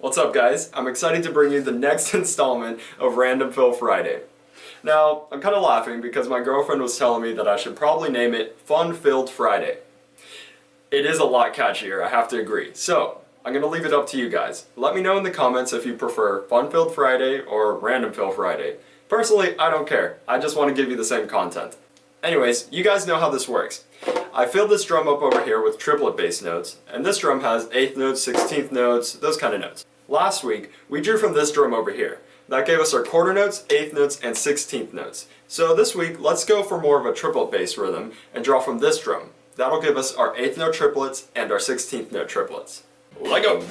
What's up guys? I'm excited to bring you the next installment of Random Fill Friday. Now, I'm kind of laughing because my girlfriend was telling me that I should probably name it Fun Filled Friday. It is a lot catchier, I have to agree. So, I'm going to leave it up to you guys. Let me know in the comments if you prefer Fun Filled Friday or Random Fill Friday. Personally, I don't care. I just want to give you the same content. Anyways, you guys know how this works. I filled this drum up over here with triplet bass notes, and this drum has 8th notes, 16th notes, those kind of notes. Last week, we drew from this drum over here. That gave us our quarter notes, 8th notes, and 16th notes. So this week, let's go for more of a triplet bass rhythm and draw from this drum. That'll give us our 8th note triplets and our 16th note triplets. Let go!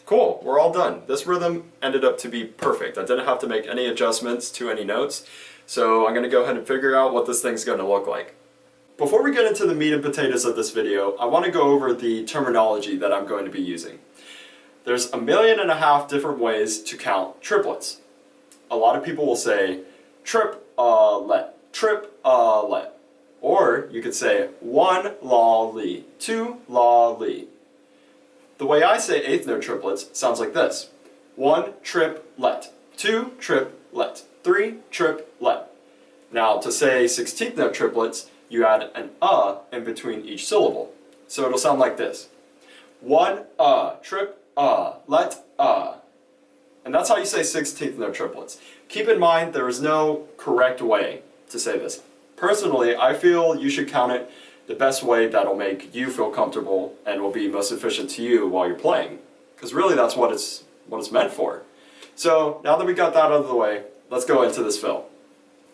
Cool, we're all done. This rhythm ended up to be perfect. I didn't have to make any adjustments to any notes, so I'm going to go ahead and figure out what this thing's going to look like. Before we get into the meat and potatoes of this video, I want to go over the terminology that I'm going to be using. There's 1.5 million different ways to count triplets. A lot of people will say triplet, triplet, or you could say 1 la li, 2 la li. The way I say 8th note triplets sounds like this. 1 triplet, 2 triplet, 3 triplet. Now to say 16th note triplets, you add an in between each syllable. So it'll sound like this. 1 trip let And that's how you say 16th note triplets. Keep in mind there is no correct way to say this. Personally, I feel you should count it the best way that'll make you feel comfortable and will be most efficient to you while you're playing. Because really that's what it's meant for. So now that we got that out of the way, let's go into this fill.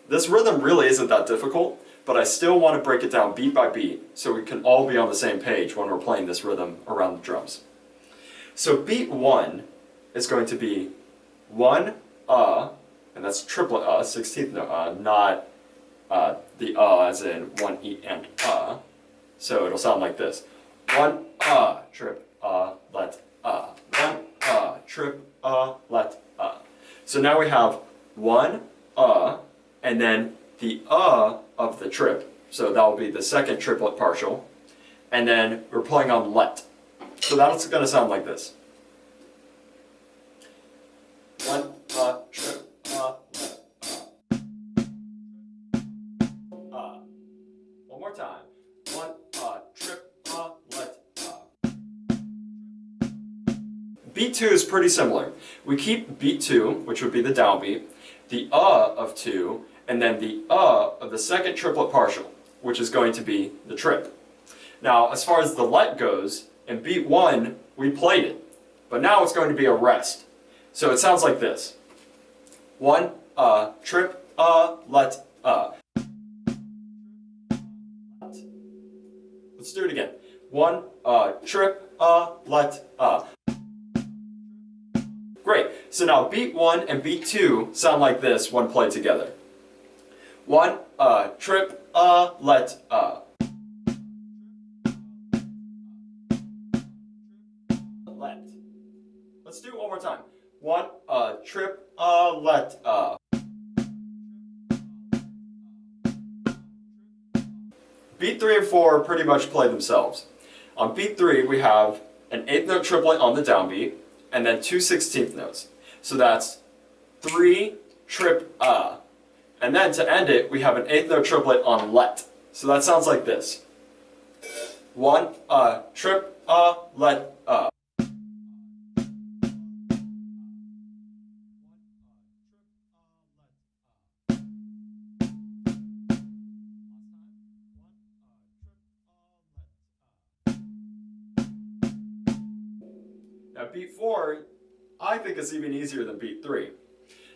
This rhythm really isn't that difficult, but I still want to break it down beat by beat so we can all be on the same page when we're playing this rhythm around the drums. So beat 1 is going to be 1 and that's triplet 16th note not the as in 1 E and So it'll sound like this. 1 trip let 1 trip let So now we have 1 and then the of the trip. So that will be the second triplet partial. And then we're playing on let. So that's going to sound like this. 1 trip let. One more time. 1 trip let. Beat 2 is pretty similar. We keep beat 2, which would be the downbeat, the of 2, and then the of the second triplet partial, which is going to be the trip. Now, as far as the let goes, in beat 1, we played it, but now it's going to be a rest. So it sounds like this. 1 trip let. Let's do it again. 1 trip let. Great. So now beat 1 and beat 2 sound like this when played together. 1 trip let. Let. Let's do it one more time. 1 trip let. Beat 3 and 4 pretty much play themselves. On beat 3 we have an 8th note triplet on the downbeat and then 2 16th notes. So that's 3 trip and then to end it we have an 8th note triplet on let. So that sounds like this. 1 trip let. Now beat 4, I think is even easier than beat 3.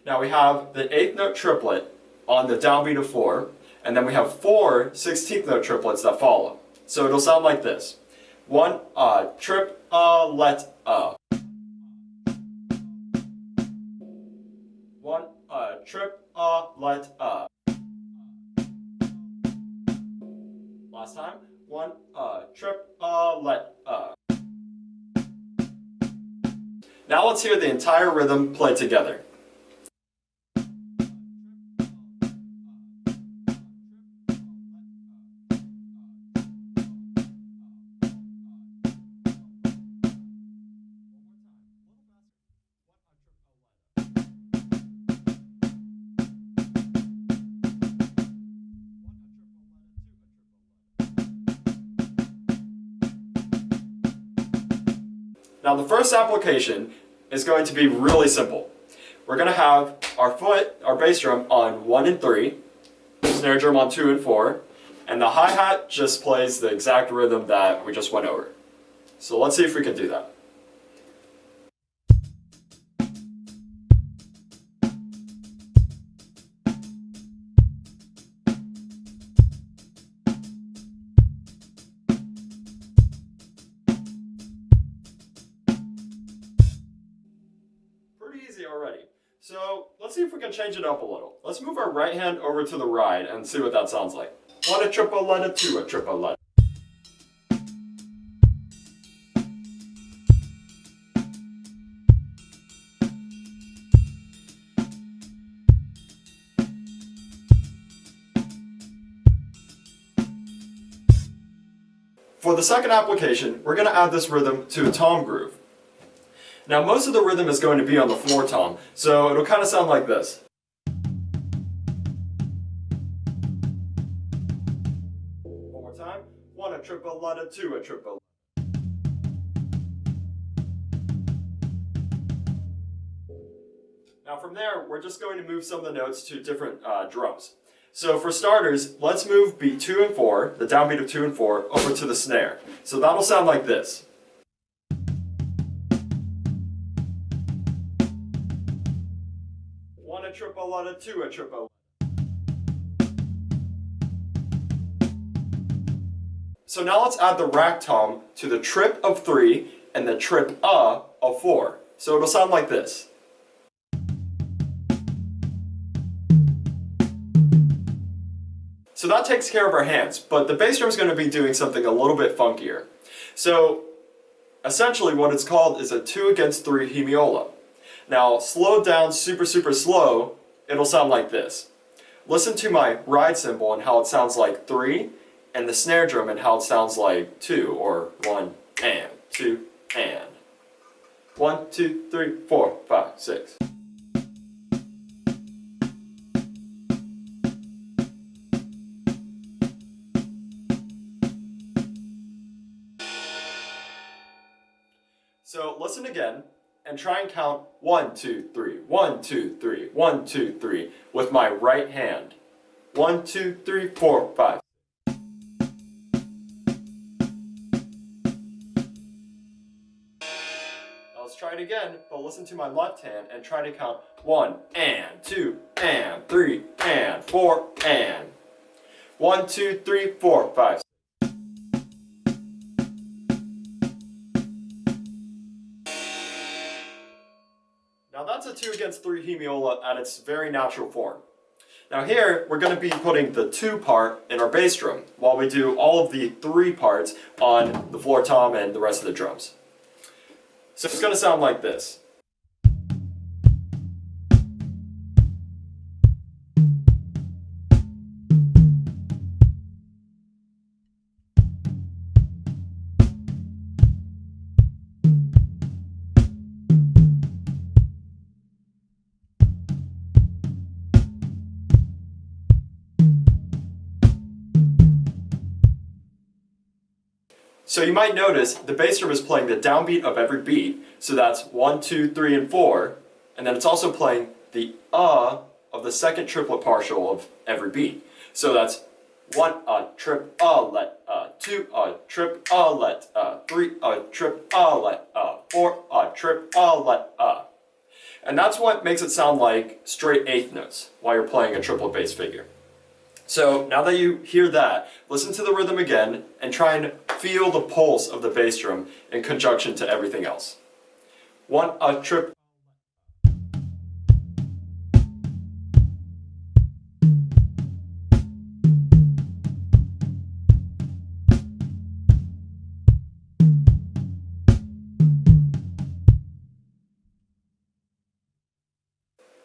Now we have the 8th note triplet on the downbeat of 4, and then we have 4 16th note triplets that follow. So it'll sound like this. 1 trip let 1 trip let Last time. 1 trip let Now let's hear the entire rhythm play together. Now the first application is going to be really simple. We're going to have our bass drum on 1 and 3, snare drum on 2 and 4, and the hi-hat just plays the exact rhythm that we just went over. So let's see if we can do that. Pretty easy already. So let's see if we can change it up a little. Let's move our right hand over to the ride and see what that sounds like. 1 a triple let a 2 a triple let. For the second application, we're going to add this rhythm to a tom groove. Now most of the rhythm is going to be on the floor tom, so it'll kind of sound like this. One more time. 1 a triple let a 2 a triple. Now from there, we're just going to move some of the notes to different drums. So for starters, let's move beat 2 and 4, the downbeat of 2 and 4, over to the snare. So that'll sound like this. A triple let a 2 a triple. So now let's add the rack tom to the trip of 3 and the trip of 4. So it'll sound like this. So that takes care of our hands, but the bass drum is going to be doing something a little bit funkier. So essentially what it's called is a 2 against 3 hemiola. Now, slowed down super slow, it'll sound like this. Listen to my ride cymbal and how it sounds like 3, and the snare drum and how it sounds like 2, or 1 and 2 and. 1, 2, 3, 4, 5, 6. So listen again. And try and count 1, 2, 3, 1, 2, 3, 1, 2, 3 with my right hand. 1, 2, 3, 4, 5. Now let's try it again, but listen to my left hand and try to count 1 and 2 and 3 and 4 and. 1, 2, 3, 4, 5. Now that's a 2 against 3 hemiola at its very natural form. Now here, we're going to be putting the 2 part in our bass drum, while we do all of the 3 parts on the floor tom and the rest of the drums. So it's going to sound like this. So you might notice the bass drum is playing the downbeat of every beat, so that's 1, 2, 3, and 4, and then it's also playing the of the second triplet partial of every beat. So that's 1 trip let 2 triplet, 3 triplet, 4 triplet. And that's what makes it sound like straight eighth notes while you're playing a triplet bass figure. So now that you hear that, listen to the rhythm again and try and feel the pulse of the bass drum in conjunction to everything else. 1 trip.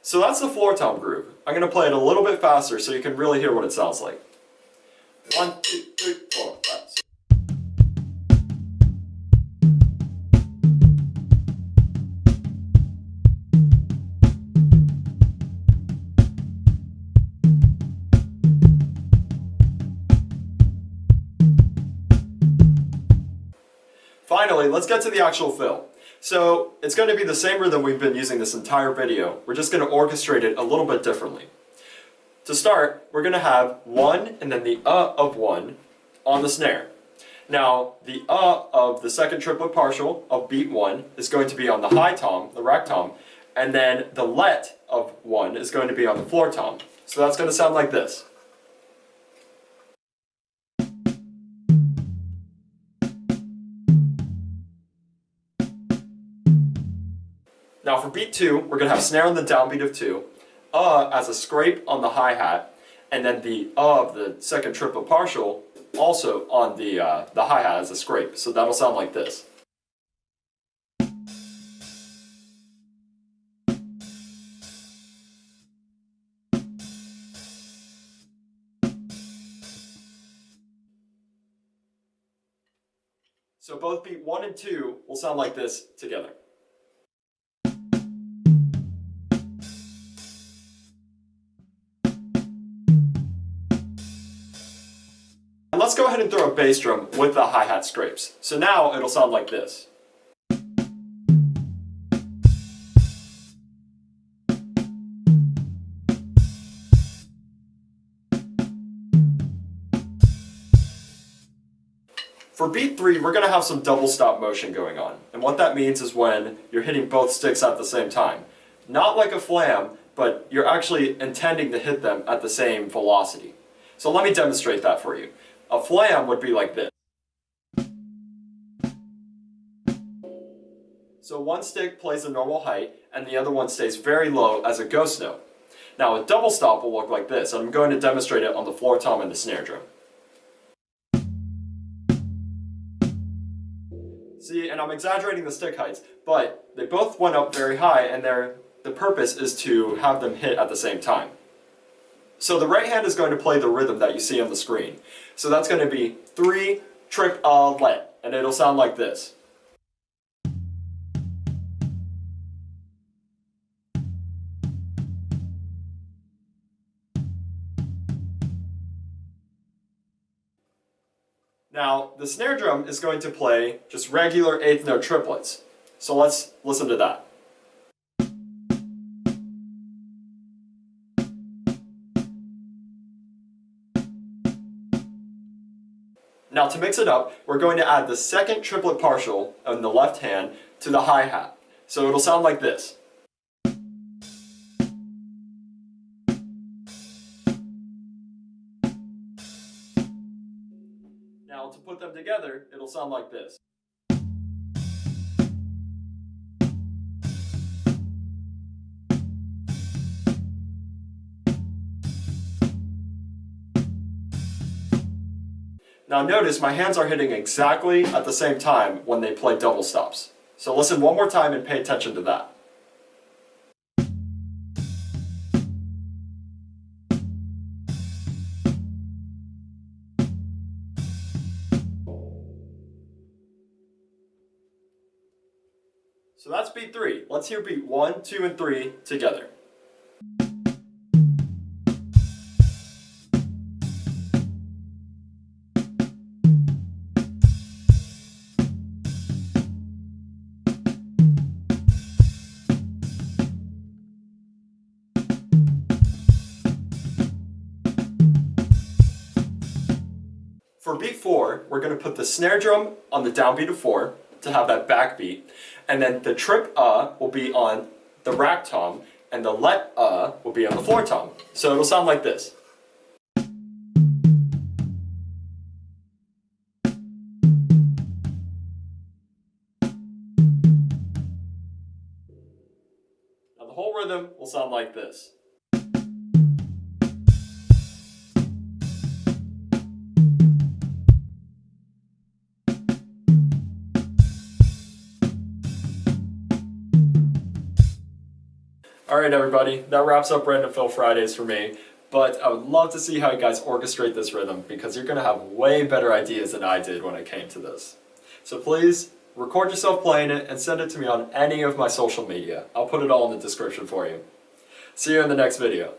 So that's the floor tom groove. I'm going to play it a little bit faster so you can really hear what it sounds like. 1, 2, 3, 4, 5, 6. Finally, let's get to the actual fill. So it's going to be the same rhythm we've been using this entire video. We're just going to orchestrate it a little bit differently. To start, we're going to have 1 and then the of 1 on the snare. Now, the of the second triplet partial of beat 1 is going to be on the high tom, the rack tom, and then the let of 1 is going to be on the floor tom. So that's going to sound like this. Now for beat 2, we're going to have snare on the downbeat of 2, as a scrape on the hi-hat, and then the of the second triplet partial also on the hi-hat as a scrape. So that'll sound like this. So both beat 1 and 2 will sound like this together. And let's go ahead and throw a bass drum with the hi-hat scrapes. So now it'll sound like this. For beat 3, we're going to have some double stop motion going on. And what that means is when you're hitting both sticks at the same time. Not like a flam, but you're actually intending to hit them at the same velocity. So let me demonstrate that for you. A flam would be like this. So one stick plays a normal height, and the other one stays very low as a ghost note. Now a double stop will look like this, and I'm going to demonstrate it on the floor tom and the snare drum. See, and I'm exaggerating the stick heights, but they both went up very high, and the purpose is to have them hit at the same time. So the right hand is going to play the rhythm that you see on the screen. So that's going to be 3 triplet, and it'll sound like this. Now, the snare drum is going to play just regular eighth note triplets. So let's listen to that. Now to mix it up, we're going to add the second triplet partial on the left hand to the hi-hat. So it'll sound like this. Now to put them together, it'll sound like this. Now notice my hands are hitting exactly at the same time when they play double stops. So listen one more time and pay attention to that. So that's beat 3. Let's hear beat 1, 2, and 3 together. For beat 4, we're going to put the snare drum on the downbeat of 4 to have that backbeat, and then the trip will be on the rack tom, and the let will be on the floor tom. So it'll sound like this. Now the whole rhythm will sound like this. Alright everybody, that wraps up Random Fill Fridays for me, but I would love to see how you guys orchestrate this rhythm because you're going to have way better ideas than I did when it came to this. So please, record yourself playing it and send it to me on any of my social media. I'll put it all in the description for you. See you in the next video.